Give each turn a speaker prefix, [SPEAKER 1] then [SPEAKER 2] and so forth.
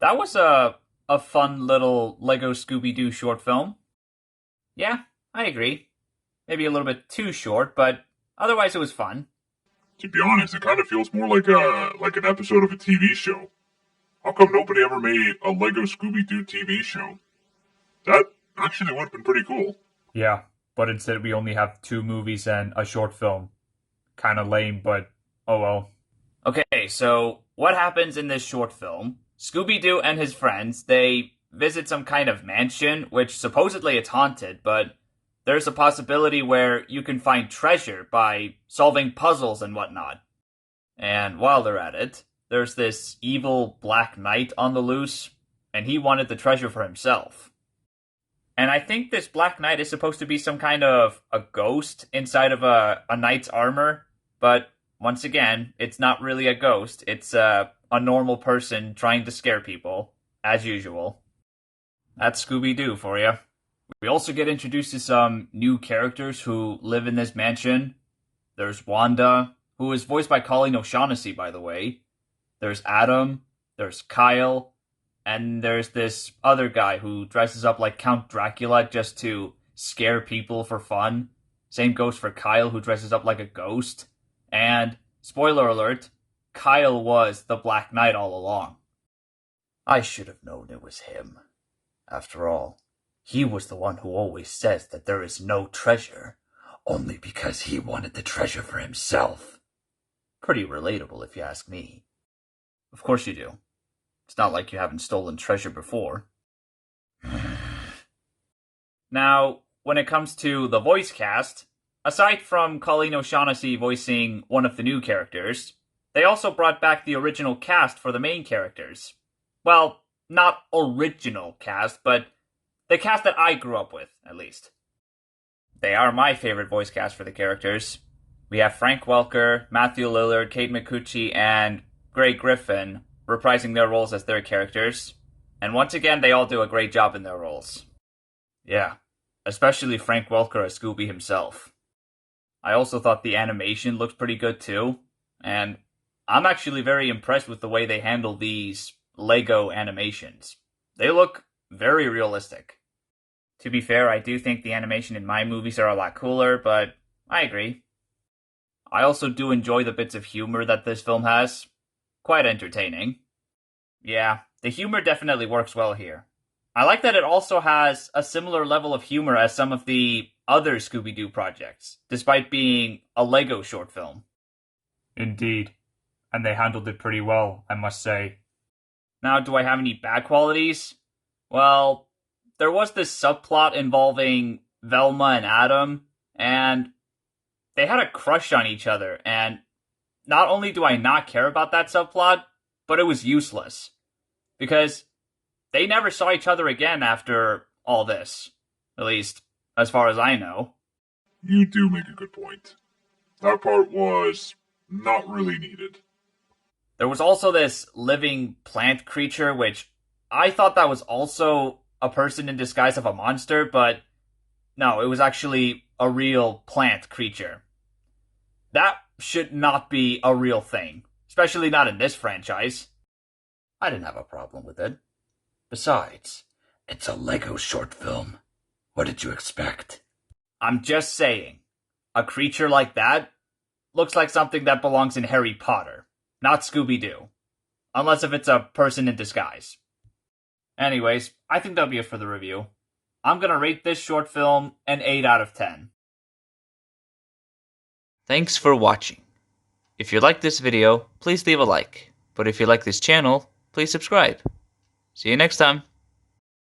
[SPEAKER 1] That was a fun little Lego Scooby-Doo short film. Yeah, I agree. Maybe a little bit too short, but otherwise it was fun.
[SPEAKER 2] To be honest, it kind of feels more like an episode of a TV show. How come nobody ever made a Lego Scooby Doo TV show? That actually would have been pretty cool.
[SPEAKER 1] Yeah, but instead we only have two movies and a short film. Kind of lame, but oh well. Okay, so what happens in this short film? Scooby-Doo and his friends, they visit some kind of mansion, which supposedly it's haunted, but there's a possibility where you can find treasure by solving puzzles and whatnot. And while they're at it, there's this evil Black Knight on the loose, and he wanted the treasure for himself. And I think this Black Knight is supposed to be some kind of a ghost inside of a knight's armor, but once again, it's not really a ghost. It's a normal person trying to scare people, as usual. That's Scooby-Doo for you. We also get introduced to some new characters who live in this mansion. There's Wanda, who is voiced by Colleen O'Shaughnessy, by the way. There's Adam, there's Kyle, and there's this other guy who dresses up like Count Dracula just to scare people for fun. Same goes for Kyle, who dresses up like a ghost. And, spoiler alert, Kyle was the Black Knight all along. I should have known it was him. After all, he was the one who always says that there is no treasure, only because he wanted the treasure for himself. Pretty relatable, if you ask me. Of course you do. It's not like you haven't stolen treasure before. Now, when it comes to the voice cast, aside from Colleen O'Shaughnessy voicing one of the new characters, they also brought back the original cast for the main characters. Well, not original cast, but the cast that I grew up with, at least. They are my favorite voice cast for the characters. We have Frank Welker, Matthew Lillard, Kate McCucci, and Greg Griffin reprising their roles as their characters. And once again, they all do a great job in their roles. Yeah, especially Frank Welker as Scooby himself. I also thought the animation looked pretty good too, and I'm actually very impressed with the way they handle these Lego animations. They look very realistic. To be fair, I do think the animation in my movies are a lot cooler, but I agree. I also do enjoy the bits of humor that this film has. Quite entertaining. Yeah, the humor definitely works well here. I like that it also has a similar level of humor as some of the other Scooby-Doo projects, despite being a Lego short film. Indeed. And they handled it pretty well, I must say. Now, do I have any bad qualities? Well, there was this subplot involving Velma and Adam, and they had a crush on each other, and not only do I not care about that subplot, but it was useless. Because they never saw each other again after all this. At least, as far as I know.
[SPEAKER 2] You do make a good point. That part was not really needed.
[SPEAKER 1] There was also this living plant creature, which I thought that was also a person in disguise of a monster, but no, it was actually a real plant creature. That should not be a real thing, especially not in this franchise. I didn't have a problem with it. Besides, it's a Lego short film. What did you expect? I'm just saying, a creature like that looks like something that belongs in Harry Potter, not Scooby-Doo. Unless if it's a person in disguise. Anyways, I think that'll be it for the review. I'm gonna rate this short film an 8 out of 10. Thanks for watching. If you like this video, please leave a like. But if you like this channel, please subscribe. See you next time.